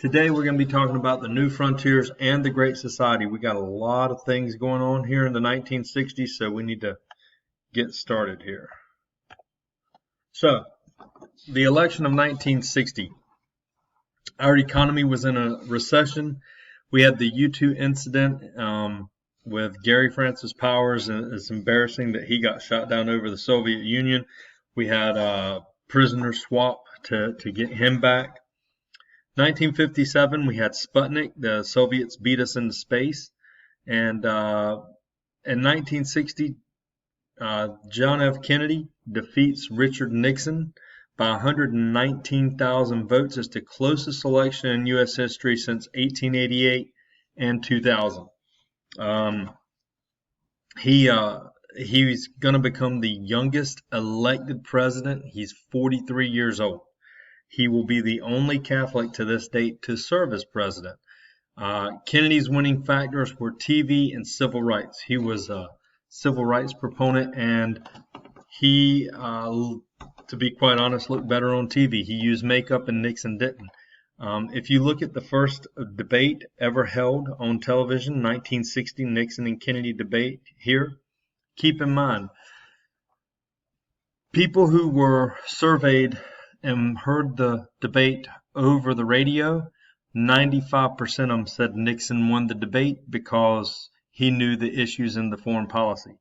Today we're going to be talking about the new frontiers and the Great Society. We got a lot of things going on here in the 1960s, so we need to get started here. So, the election of 1960. Our economy was in a recession. We had the U-2 incident with Gary Francis Powers, and it's embarrassing that he got shot down over the Soviet Union. We had a prisoner swap to get him back. 1957, we had Sputnik. The Soviets beat us into space. And in 1960, John F. Kennedy defeats Richard Nixon by 119,000 votes. It's the closest election in U.S. history since 1888 and 2000. He's going to become the youngest elected president. He's 43 years old. He will be the only Catholic to this date to serve as president. Kennedy's winning factors were TV and civil rights. He was a civil rights proponent, and he, to be quite honest, looked better on TV. He used makeup and Nixon didn't. If you look at the first debate ever held on television, 1960 Nixon and Kennedy debate here, keep in mind, people who were surveyed and heard the debate over the radio, 95% of them said Nixon won the debate because he knew the issues in the foreign policy.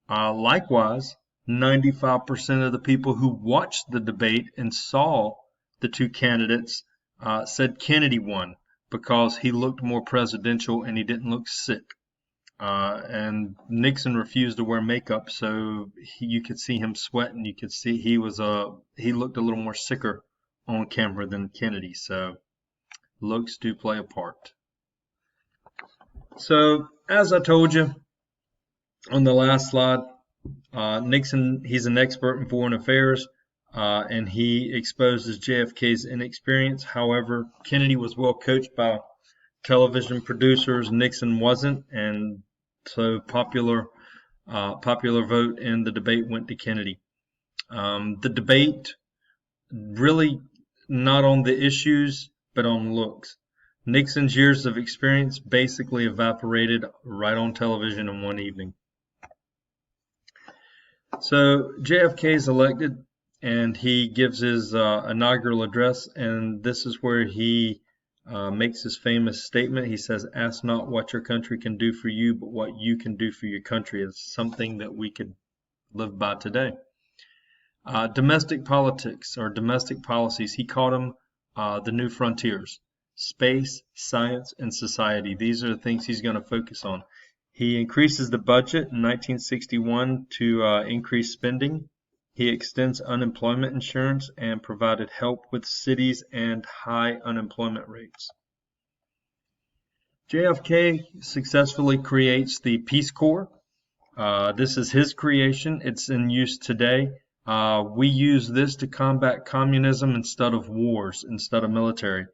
Likewise, 95% of the people who watched the debate and saw the two candidates said Kennedy won because he looked more presidential and he didn't look sick. And Nixon refused to wear makeup, so you could see him sweating. You could see he looked a little more sicker on camera than Kennedy. So looks do play a part. So as I told you on the last slide, Nixon, he's an expert in foreign affairs, and he exposes JFK's inexperience. However, Kennedy was well coached by television producers. Nixon wasn't, and so popular vote in the debate went to Kennedy. The debate really not on the issues, but on looks. Nixon's years of experience basically evaporated right on television in one evening. So JFK is elected, and he gives his inaugural address, and this is where he makes his famous statement. He says, "Ask not what your country can do for you, but what you can do for your country." It's something that we could live by today. Domestic politics or domestic policies, he called them the new frontiers. Space, science, and society. These are the things he's going to focus on. He increases the budget in 1961 to increase spending. He extends unemployment insurance and provided help with cities and high unemployment rates. JFK successfully creates the Peace Corps. This is his creation. It's in use today. We use this to combat communism instead of wars, instead of military.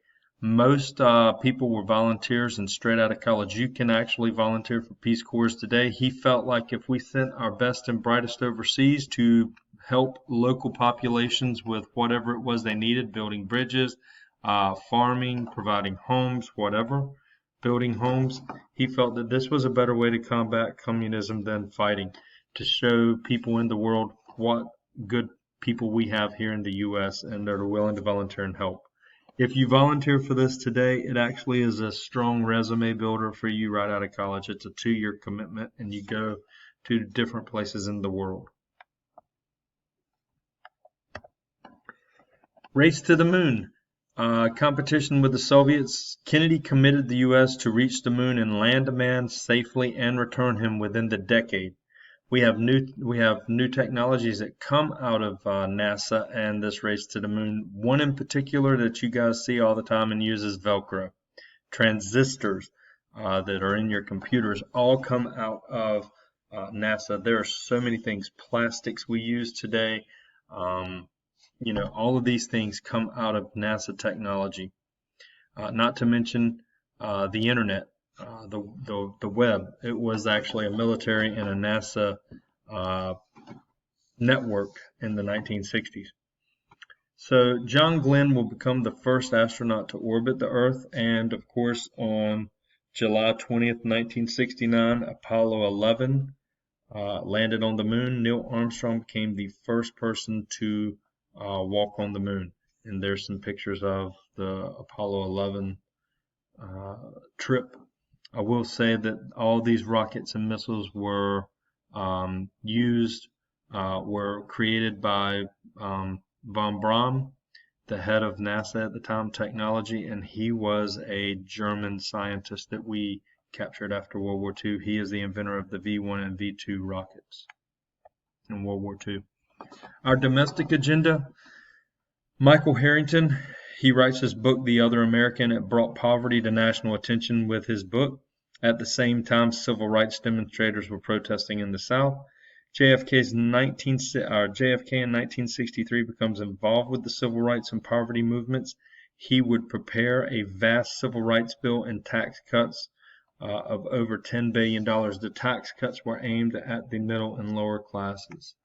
Most people were volunteers and straight out of college. You can actually volunteer for Peace Corps today. He felt like if we sent our best and brightest overseas to help local populations with whatever it was they needed, building bridges, farming, providing homes, whatever, building homes, he felt that this was a better way to combat communism than fighting, to show people in the world what good people we have here in the U.S. and that are willing to volunteer and help. If you volunteer for this today, it actually is a strong resume builder for you right out of college. It's a 2-year commitment, and you go to different places in the world. Race to the moon. Competition with the Soviets. Kennedy committed the U.S. to reach the moon and land a man safely and return him within the decade. We have new technologies that come out of NASA and this race to the moon. One in particular that you guys see all the time and use is Velcro. Transistors that are in your computers all come out of NASA. There are so many things. Plastics we use today. All of these things come out of NASA technology. Not to mention the internet. The web. It was actually a military and a NASA network in the 1960s. So John Glenn will become the first astronaut to orbit the Earth, and of course on July 20th, 1969, Apollo 11 landed on the moon. Neil Armstrong became the first person to walk on the moon. And there's some pictures of the Apollo 11 trip. I will say that all these rockets and missiles were were created by von Braun, the head of NASA at the time, technology, and he was a German scientist that we captured after World War II. He is the inventor of the V1 and V2 rockets in World War II. Our domestic agenda, Michael Harrington, he writes his book, The Other American. It brought poverty to national attention with his book. At the same time, civil rights demonstrators were protesting in the South. JFK in 1963 becomes involved with the civil rights and poverty movements. He would prepare a vast civil rights bill and tax cuts of over $10 billion. The tax cuts were aimed at the middle and lower classes.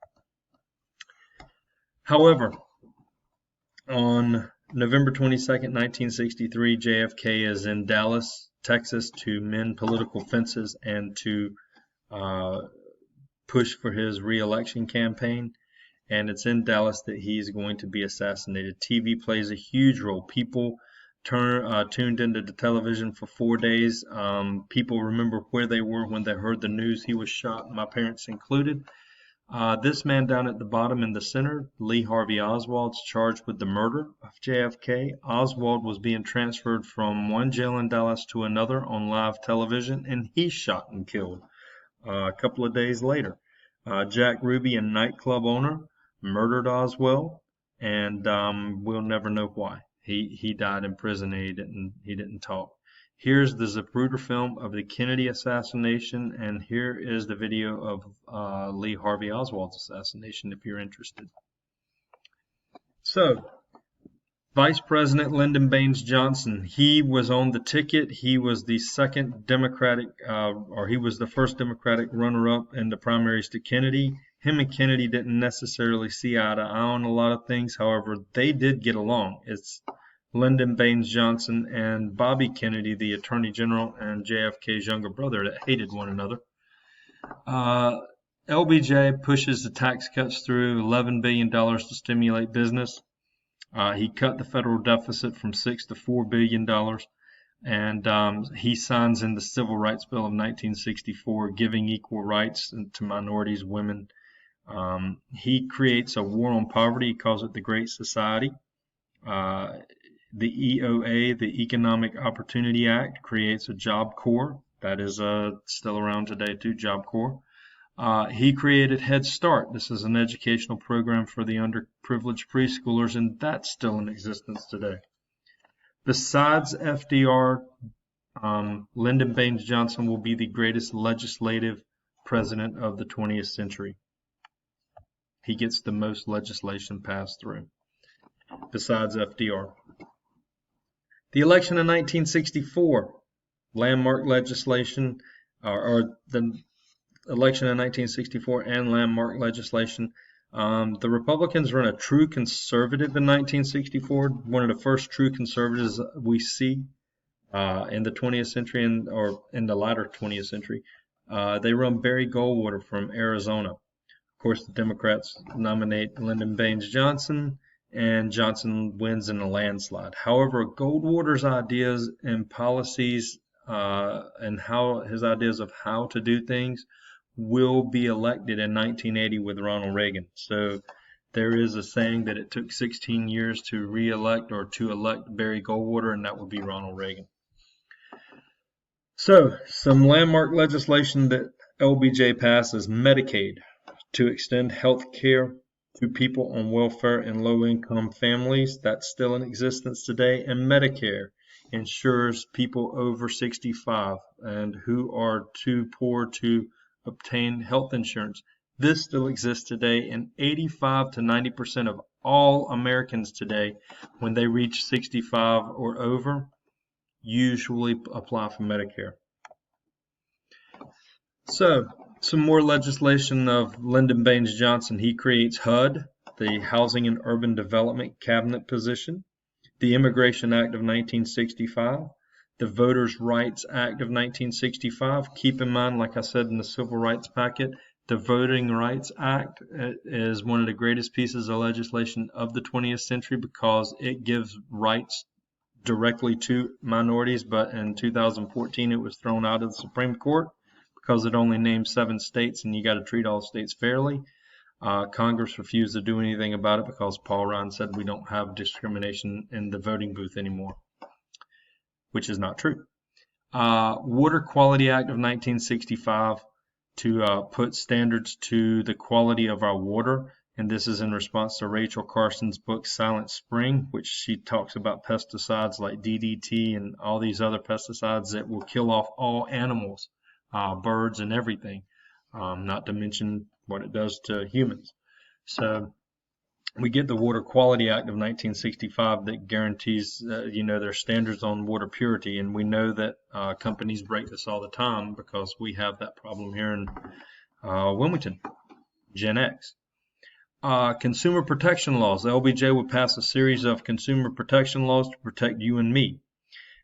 However, on November 22nd, 1963, JFK is in Dallas, Texas to mend political fences and to push for his re-election campaign. And it's in Dallas that he's going to be assassinated. TV plays a huge role. People tuned into the television for 4 days. People remember where they were when they heard the news he was shot, my parents included. This man down at the bottom in the center, Lee Harvey Oswald's charged with the murder of JFK. Oswald was being transferred from one jail in Dallas to another on live television, and he's shot and killed a couple of days later. Jack Ruby, a nightclub owner, murdered Oswald, and we'll never know why. He died in prison and he didn't talk. Here's the Zapruder film of the Kennedy assassination, and here is the video of Lee Harvey Oswald's assassination if you're interested. So, Vice President Lyndon Baines Johnson, he was on the ticket. He was the second Democratic, he was the first Democratic runner-up in the primaries to Kennedy. Him and Kennedy didn't necessarily see eye to eye on a lot of things. However, they did get along. It's Lyndon Baines Johnson and Bobby Kennedy, the Attorney General, and JFK's younger brother, that hated one another. LBJ pushes the tax cuts through, $11 billion to stimulate business. He cut the federal deficit from $6 to $4 billion, and he signs in the Civil Rights Bill of 1964, giving equal rights to minorities, women. He creates a war on poverty. He calls it the Great Society. The EOA, the Economic Opportunity Act, creates a Job Corps. That is still around today too, Job Corps. He created Head Start. This is an educational program for the underprivileged preschoolers, and that's still in existence today. Besides FDR, Lyndon Baines Johnson will be the greatest legislative president of the 20th century. He gets the most legislation passed through, besides FDR. The election of 1964, landmark legislation, or the election of 1964 and landmark legislation. The Republicans run a true conservative in 1964, one of the first true conservatives we see in the 20th century or in the latter 20th century. They run Barry Goldwater from Arizona. Of course, the Democrats nominate Lyndon Baines Johnson, and Johnson wins in a landslide. However, Goldwater's ideas and policies and his ideas of how to do things will be elected in 1980 with Ronald Reagan. So there is a saying that it took 16 years to re-elect or to elect Barry Goldwater, and that would be Ronald Reagan. So some landmark legislation that LBJ passes: Medicaid, to extend health care to people on welfare and low-income families. That's still in existence today. And Medicare ensures people over 65 and who are too poor to obtain health insurance. This still exists today, and 85 to 90% of all Americans today, when they reach 65 or over, usually apply for Medicare. So, some more legislation of Lyndon Baines Johnson. He creates HUD, the Housing and Urban Development Cabinet position, the Immigration Act of 1965, the Voters' Rights Act of 1965. Keep in mind, like I said in the Civil Rights packet, the Voting Rights Act is one of the greatest pieces of legislation of the 20th century because it gives rights directly to minorities, but in 2014 it was thrown out of the Supreme Court because it only named 7 states and you got to treat all states fairly. Congress refused to do anything about it because Paul Ryan said we don't have discrimination in the voting booth anymore, which is not true. Water Quality Act of 1965 to put standards to the quality of our water, and this is in response to Rachel Carson's book Silent Spring, which she talks about pesticides like DDT and all these other pesticides that will kill off all animals, birds and everything, not to mention what it does to humans. So we get the Water Quality Act of 1965 that guarantees, their standards on water purity, and we know that companies break this all the time because we have that problem here in Wilmington, Gen X. Consumer protection laws. The LBJ would pass a series of consumer protection laws to protect you and me.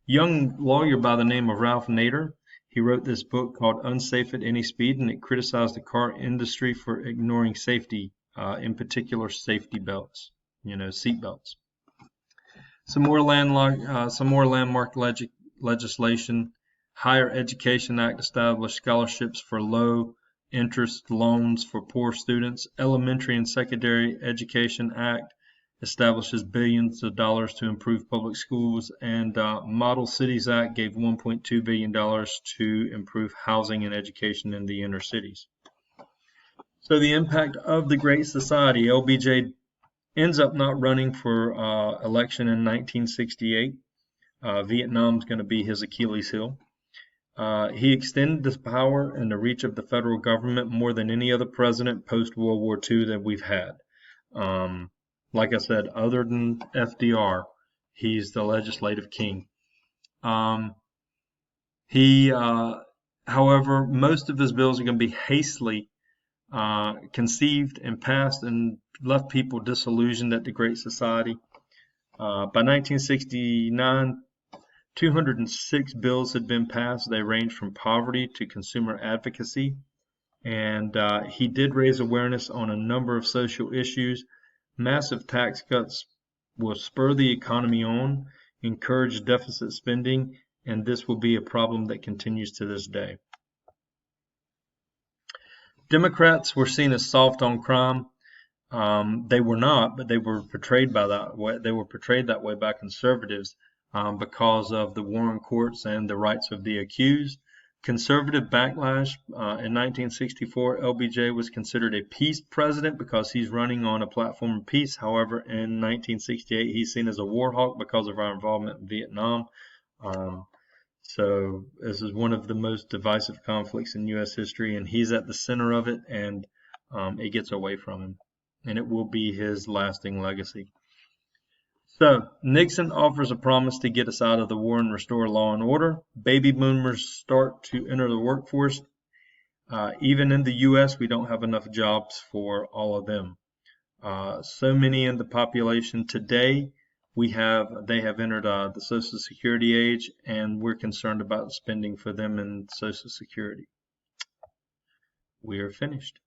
Young lawyer by the name of Ralph Nader, he wrote this book called Unsafe at Any Speed, and it criticized the car industry for ignoring safety, in particular safety belts, seat belts. Some more landmark legislation. Higher Education Act established scholarships for low interest loans for poor students. Elementary and Secondary Education Act establishes billions of dollars to improve public schools, and Model Cities Act gave $1.2 billion to improve housing and education in the inner cities. So the impact of the Great Society. LBJ ends up not running for election in 1968. Vietnam's going to be his Achilles heel. He extended the power and the reach of the federal government more than any other president post-World War II that we've had. Like I said, other than FDR, he's the legislative king. However, most of his bills are going to be hastily conceived and passed and left people disillusioned at the Great Society. By 1969, 206 bills had been passed. They ranged from poverty to consumer advocacy. And he did raise awareness on a number of social issues. Massive tax cuts will spur the economy on, encourage deficit spending, and this will be a problem that continues to this day. Democrats were seen as soft on crime. They were not, but they were portrayed that way by conservatives because of the war on courts and the rights of the accused. Conservative backlash. In 1964, LBJ was considered a peace president because he's running on a platform of peace. However, in 1968, he's seen as a war hawk because of our involvement in Vietnam. So this is one of the most divisive conflicts in U.S. history, and he's at the center of it, and it gets away from him, and it will be his lasting legacy. So Nixon offers a promise to get us out of the war and restore law and order. Baby boomers start to enter the workforce. Even in the U.S., we don't have enough jobs for all of them. So many in the population today, they have entered the Social Security age, and we're concerned about spending for them in Social Security. We are finished.